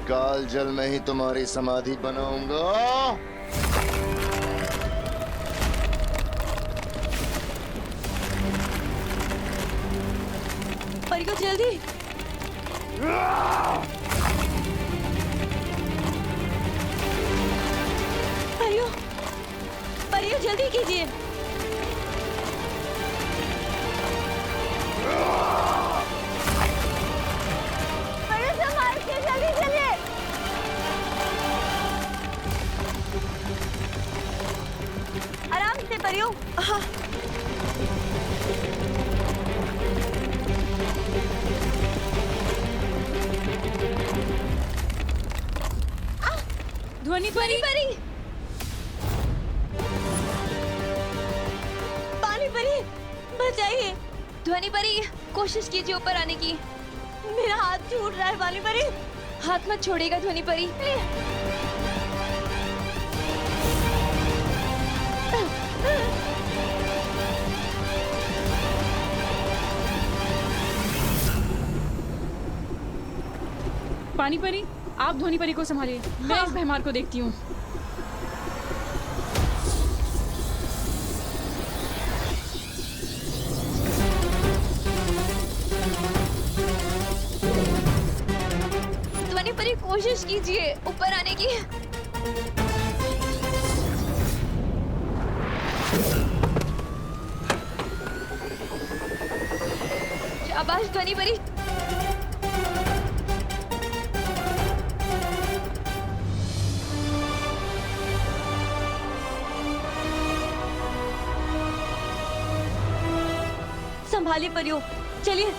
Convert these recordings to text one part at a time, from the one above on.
काल जल में ही तुम्हारी समाधि बनाऊंगा। परियो जल्दी। परियो, परियो जल्दी कीजिए। परियो संभाल के जल्दी चलिए। आराम से परियो। हाँ। ध्वनि परी, पानी परी, बचाइए। ध्वनि परी, कोशिश कीजिए ऊपर आने की। मेरा हाथ छूट रहा है पानी परी। हाथ मत छोड़ेगा ध्वनि परी। पानी परी, आप ध्वनि परी को संभालिए। मैं इस भैमार को देखती हूँ। ध्वनि परी कोशिश कीजिए ऊपर आने की। शाबाश ध्वनि परी। संभालिए परियो, चलिए।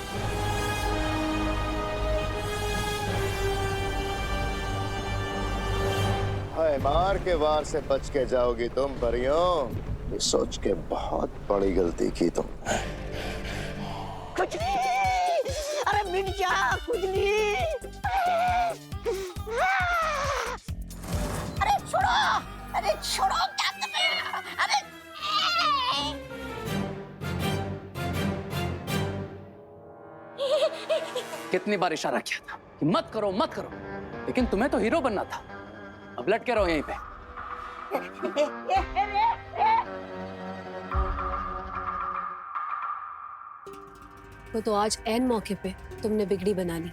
हाय, मार के वार से बच के जाओगी तुम परियों। ये सोच के बहुत बड़ी गलती की तुमने। कुछ नहीं, अरे मिट जा, कुछ नहीं। अरे छोड़ो, अरे छोड़ो, क्या कर रहे हो? अरे कितनी बार इशारा किया था कि मत करो मत करो, लेकिन तुम्हें तो हीरो बनना था। अब लटके रहो यहीं पे। वो तो आज ऐन मौके पे तुमने बिगड़ी बना ली,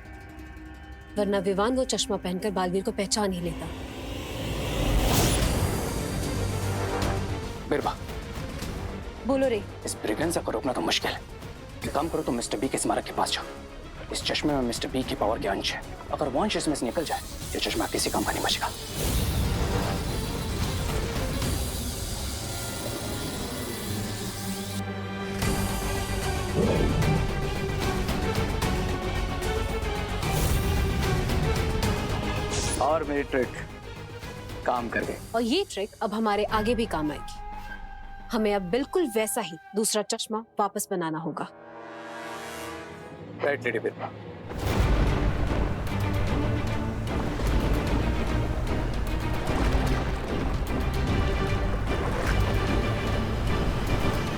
वरना विवान वो चश्मा पहनकर बालवीर को पहचान ही लेता। बिरबा, बोलो रे। इस ब्रिगेंजा को रोकना तो मुश्किल है। एक काम करो, तुम मिस्टर बी के स्मारक के पास जाओ। इस चश्मे में मिस्टर बी की पावर के अंश है। अगर वो अंश इसमें से निकल जाए, ये चश्मा किसी काम का नहीं बचेगा। और मेरी ट्रिक काम कर गई। और ये ट्रिक अब हमारे आगे भी काम आएगी। हमें अब बिल्कुल वैसा ही दूसरा चश्मा वापस बनाना होगा। राइट लेडी बिरबा।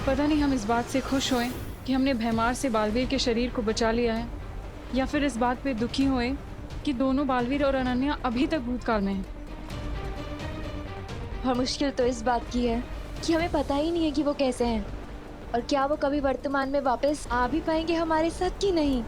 पता नहीं हम इस बात से खुश होए कि हमने भैमार से बालवीर के शरीर को बचा लिया है, या फिर इस बात पे दुखी होए कि दोनों बालवीर और अनन्या अभी तक भूतकाल में हैं। और मुश्किल तो इस बात की है कि हमें पता ही नहीं है कि वो कैसे हैं और क्या वो कभी वर्तमान में वापस आ भी पाएंगे हमारे साथ कि नहीं।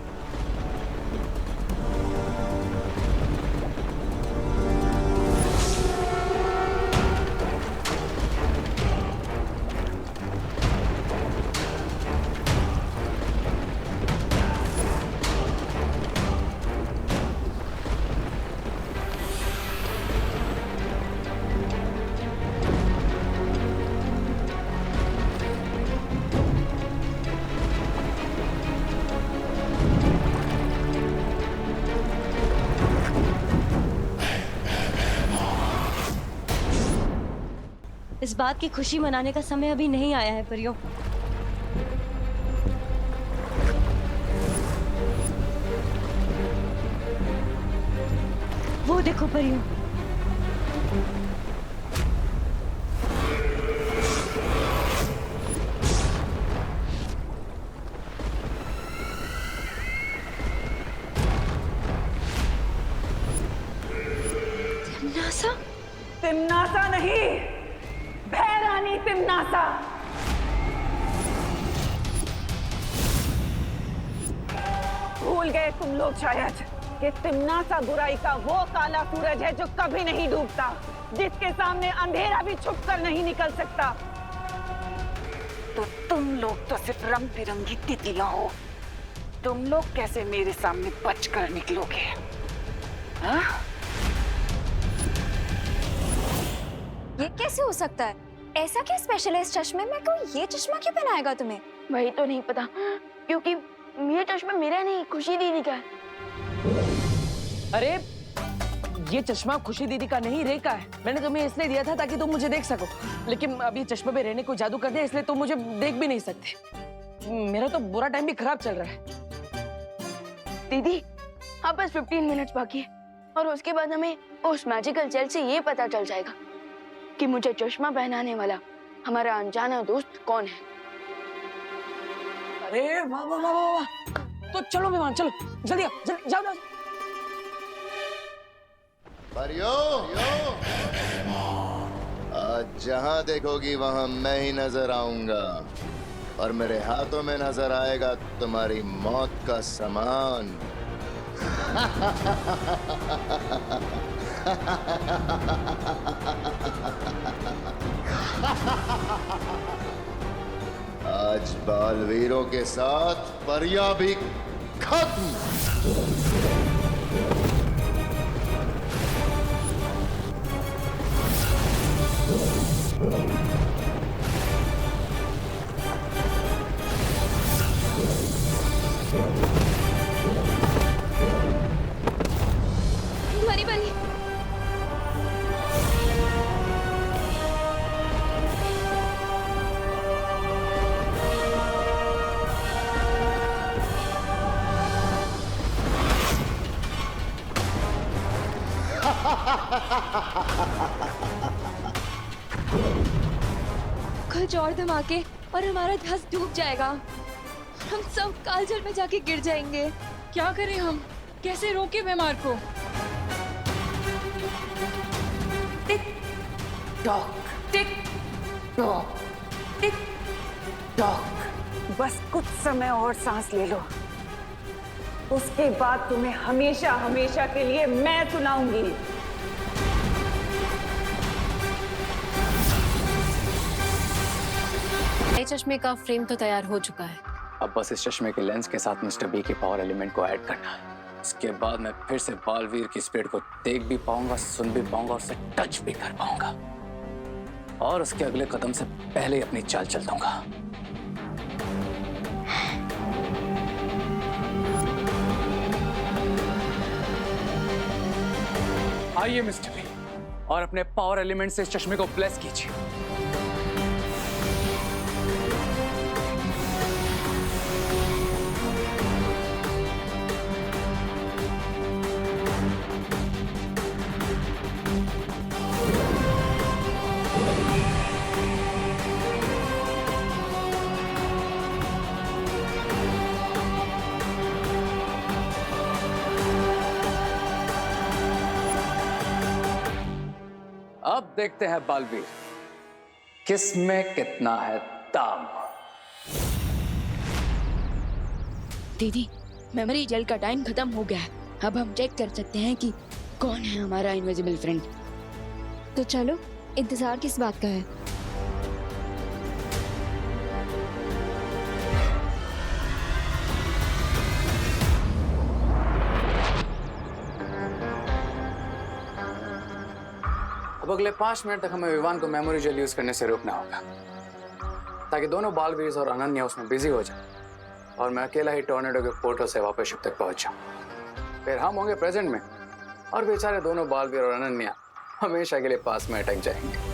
इस बात की खुशी मनाने का समय अभी नहीं आया है परियों। वो देखो परियों, तिमनासा? तिमनासा नहीं, भैरानी तिमनासा। भूल गए तुम लोग शायद कि तिमनासा बुराई का वो काला सूरज है जो कभी नहीं डूबता, जिसके सामने अंधेरा भी छुपकर नहीं निकल सकता। तो तुम लोग तो सिर्फ रंग बिरंगी तितलियां हो। तुम लोग कैसे मेरे सामने बचकर निकलोगे? हाँ? ये कैसे हो सकता है? ऐसा क्या स्पेशल है इस चश्मे में? कोई ये चश्मा क्यों पहनाएगा तुम्हें? वही तो नहीं पता, क्योंकि ये चश्मा मेरा नहीं, खुशी दीदी का है। अरे ये चश्मा खुशी दीदी का नहीं, रे का है। मैंने तुम्हें इसलिए दिया था ताकि तुम मुझे देख सको, लेकिन अभी चश्मे पे रहने को जादू कर दिया, इसलिए तुम मुझे देख भी नहीं सकते। मेरा तो बुरा टाइम भी खराब चल रहा है। दीदी अब बस 15 मिनट्स बाकी है और उसके बाद हमें उस मैजिकल जेल से ये पता चल जाएगा कि मुझे चश्मा पहनाने वाला हमारा अनजाना दोस्त कौन है। अरे वाह वाह वाह वाह वाह। तो चलो विमान, चलो जल्दी आओ, जल्दी जाओ जाओ। परियों, आज जहां देखोगी वहां मैं ही नजर आऊंगा और मेरे हाथों में नजर आएगा तुम्हारी मौत का सामान। आज बालवीरों के साथ परियां भी खत्म। ध्वनि परी, कुछ और धमाके और हमारा धस डूब जाएगा। हम सब कालजल में जाके गिर जाएंगे। क्या करें हम? कैसे रोके बीमार को? Tick tock, tick tock, tick tock. बस कुछ समय और सांस ले लो, उसके बाद तुम्हें हमेशा हमेशा के लिए मैं सुनाऊंगी। नए चश्मे का फ्रेम तो तैयार हो चुका है। अब बस इस चश्मे के लेंस के साथ मिस्टर बी के पावर एलिमेंट को ऐड करना है। इसके बाद मैं फिर से बालवीर की स्पीड को देख भी पाऊंगा, सुन भी पाऊंगा और उसे टच भी कर पाऊंगा, और उसके अगले कदम से पहले ही अपनी चाल चल दूंगा। आइए मिस्टर बी, और अपने पावर एलिमेंट से इस चश्मे को ब्लेस कीजिए। अब देखते हैं बालवीर, किसमें कितना है दाम। दीदी मेमोरी जेल का टाइम खत्म हो गया है, अब हम चेक कर सकते हैं कि कौन है हमारा इनविजिबल फ्रेंड। तो चलो, इंतजार किस बात का है? अब अगले 5 मिनट तक हमें विवान को मेमोरी जेल यूज करने से रोकना होगा, ताकि दोनों बालवीर और अनन्या उसमें बिजी हो जाए और मैं अकेला ही टॉर्नेडो के पोर्टल से वापस शिप तक पहुंच जाऊं। फिर हम होंगे प्रेजेंट में और बेचारे दोनों बालवीर और अनन्या हमेशा के लिए पास में अटक जाएंगे।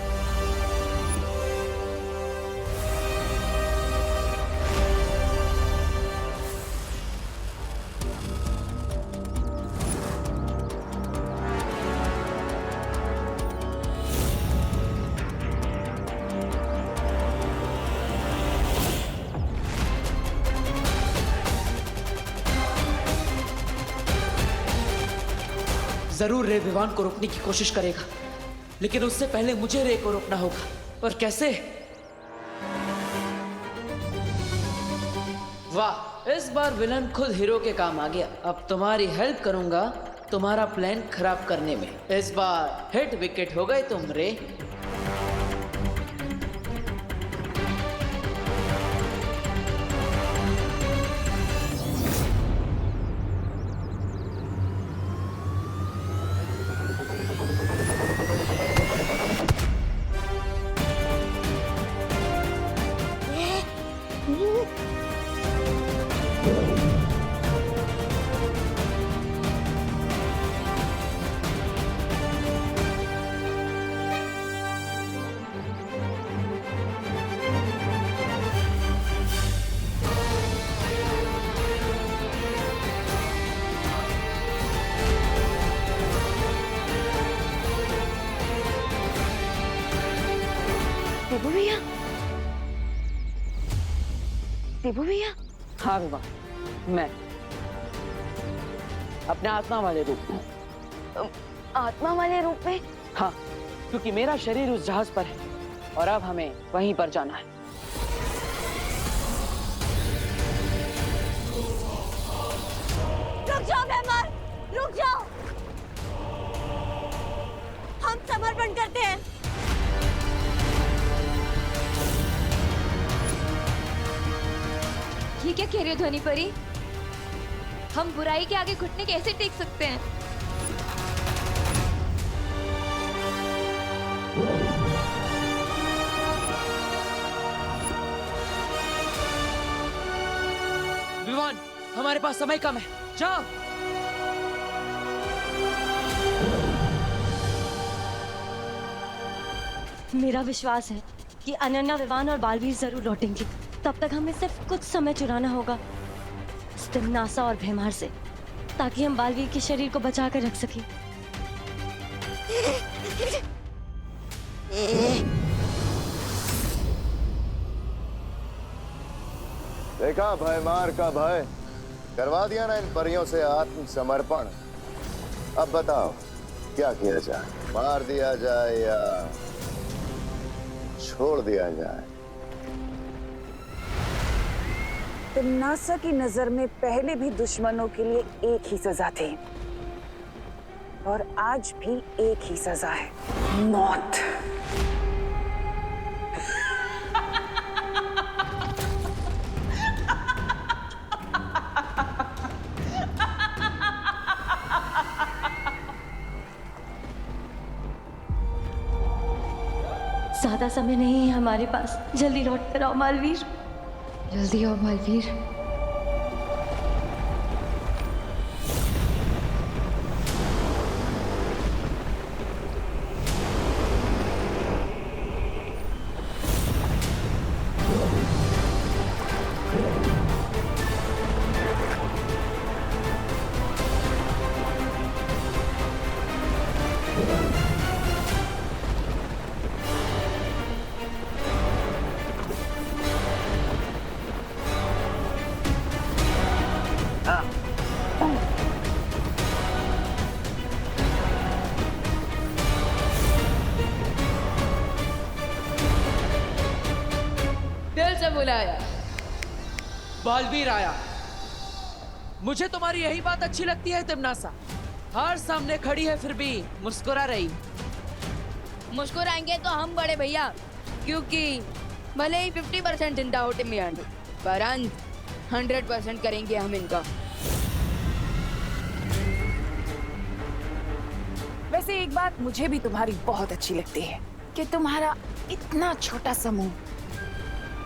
जरूर रे विवान को रोकने की कोशिश करेगा, लेकिन उससे पहले मुझे रे को रोकना होगा। और कैसे? वाह, इस बार विलन खुद हीरो के काम आ गया। अब तुम्हारी हेल्प करूंगा तुम्हारा प्लान खराब करने में। इस बार हिट विकेट हो गए तुम रे। देबू भैया, देबू भैया। हाँ विवान, मैं अपने आत्मा वाले रूप में। आत्मा वाले रूप में? हाँ, क्योंकि मेरा शरीर उस जहाज पर है और अब हमें वहीं पर जाना है। रुक जाओ मेहमान, रुक जाओ। हम समर्पण करते हैं। ये क्या कह रहे हो ध्वनि परी? हम बुराई के आगे घुटने कैसे टेक सकते हैं? विवान, हमारे पास समय कम है, जाओ। मेरा विश्वास है कि अनन्या, विवान और बालवीर जरूर लौटेंगे। तब तक हमें सिर्फ कुछ समय चुराना होगा तिम्नासा और भैमार से, ताकि हम बालवीर के शरीर को बचा कर रख सकें। देखा भयमार का भय, करवा दिया ना इन परियों से आत्मसमर्पण। अब बताओ क्या किया जाए, मार दिया जाए या छोड़ दिया जाए? तिम्नासा की नजर में पहले भी दुश्मनों के लिए एक ही सजा थी और आज भी एक ही सजा है, मौत। ज्यादा समय नहीं है हमारे पास, जल्दी लौट कर आओ मालवीर। जल्दी आओ मालवीर। दिल से बुलाया, बालवीर आया। मुझे तुम्हारी यही बात अच्छी लगती है तिम्नासा। हार सामने खड़ी है फिर भी मुस्कुरा रही। मुस्कुराएंगे तो हम बड़े भैया, क्योंकि भले ही 50% चिंता हो टिम्मी आंटी, पर अंत 100% करेंगे हम इनका। वैसे एक बात मुझे भी तुम्हारी बहुत अच्छी लगती है कि तुम्हारा इतना छोटा समूह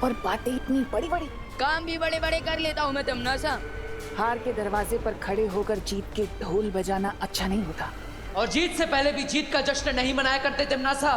और बातें इतनी बड़ी बड़ी। काम भी बड़े बड़े कर लेता हूँ मैं तिम्नासा। हार के दरवाजे पर खड़े होकर जीत के ढोल बजाना अच्छा नहीं होता। और जीत से पहले भी जीत का जश्न नहीं मनाया करते तिम्नासा।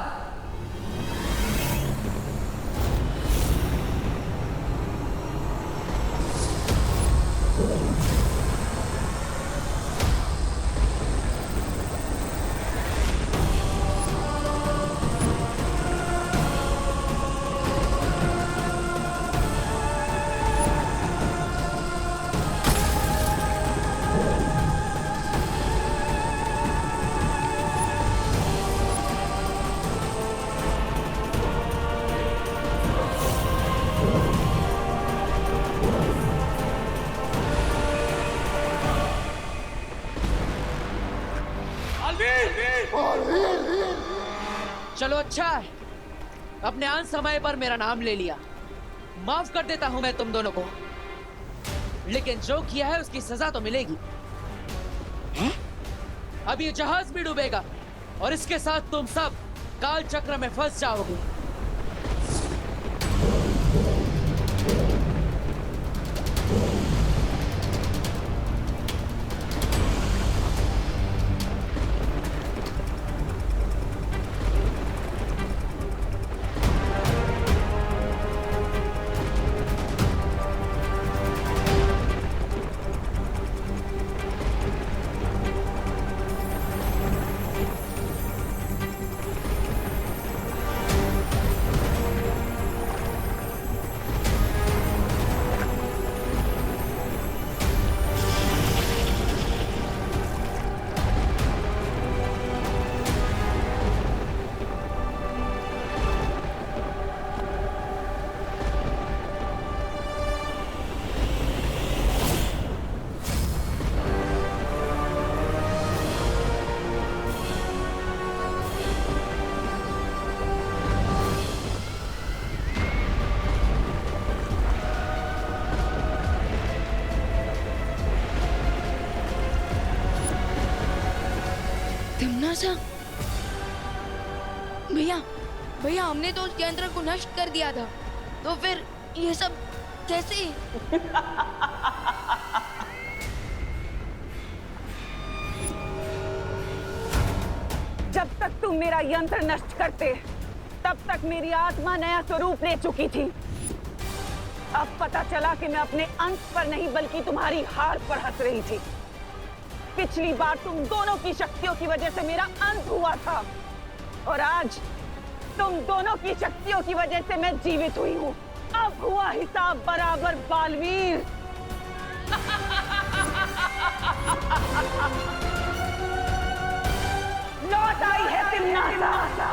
चलो अच्छा है, अपने आन समय पर मेरा नाम ले लिया। माफ कर देता हूं मैं तुम दोनों को, लेकिन जो किया है उसकी सजा तो मिलेगी। अब ये जहाज भी डूबेगा और इसके साथ तुम सब काल चक्र में फंस जाओगे। तिम्नासा, भैया भैया हमने तो उस यंत्र को नष्ट कर दिया था, तो फिर ये सब कैसे? जब तक तुम मेरा यंत्र नष्ट करते, तब तक मेरी आत्मा नया स्वरूप ले चुकी थी। अब पता चला कि मैं अपने अंत पर नहीं बल्कि तुम्हारी हार पर हंस रही थी। पिछली बार तुम दोनों की शक्तियों की वजह से मेरा अंत हुआ था, और आज तुम दोनों की शक्तियों की वजह से मैं जीवित हुई हूँ। अब हुआ हिसाब बराबर बालवीर। लौट आई है तिम्नासा।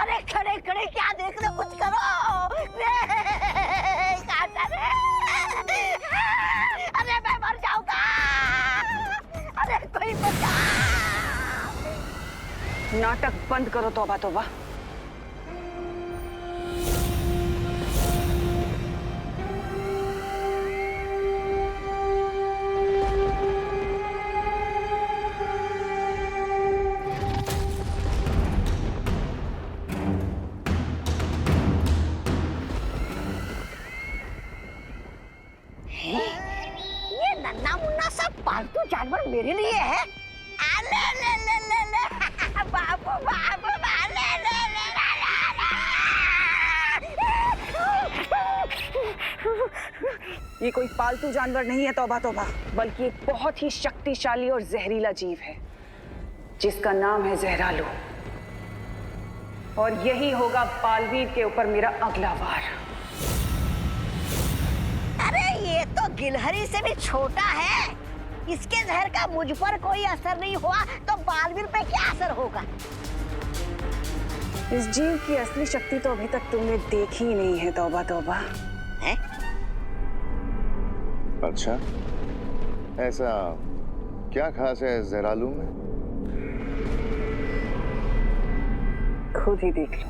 अरे खड़े खड़े क्या देख रहे, कुछ करो रे, काटा रे। अरे मैं मर जाऊंगा, अरे कोई बचा। नाटक बंद करो तौबा तौबा। पालतू जानवर मेरे लिए है। ले ले ले ले ले बाबू बाबू ले ले ले ले। ये कोई पालतू जानवर नहीं है तौबा तौबा, बल्कि एक बहुत ही शक्तिशाली और जहरीला जीव है जिसका नाम है जहरालू। और यही होगा बालवीर के ऊपर मेरा अगला वार। अरे ये तो गिलहरी से भी छोटा है, इसके जहर का मुझ पर कोई असर नहीं हुआ तो बालवीर पे क्या असर होगा? इस जीव की असली शक्ति तो अभी तक तुमने देखी ही नहीं है तौबा तौबा। है? अच्छा, ऐसा क्या खास है जहरालू में? खुद ही देख लो।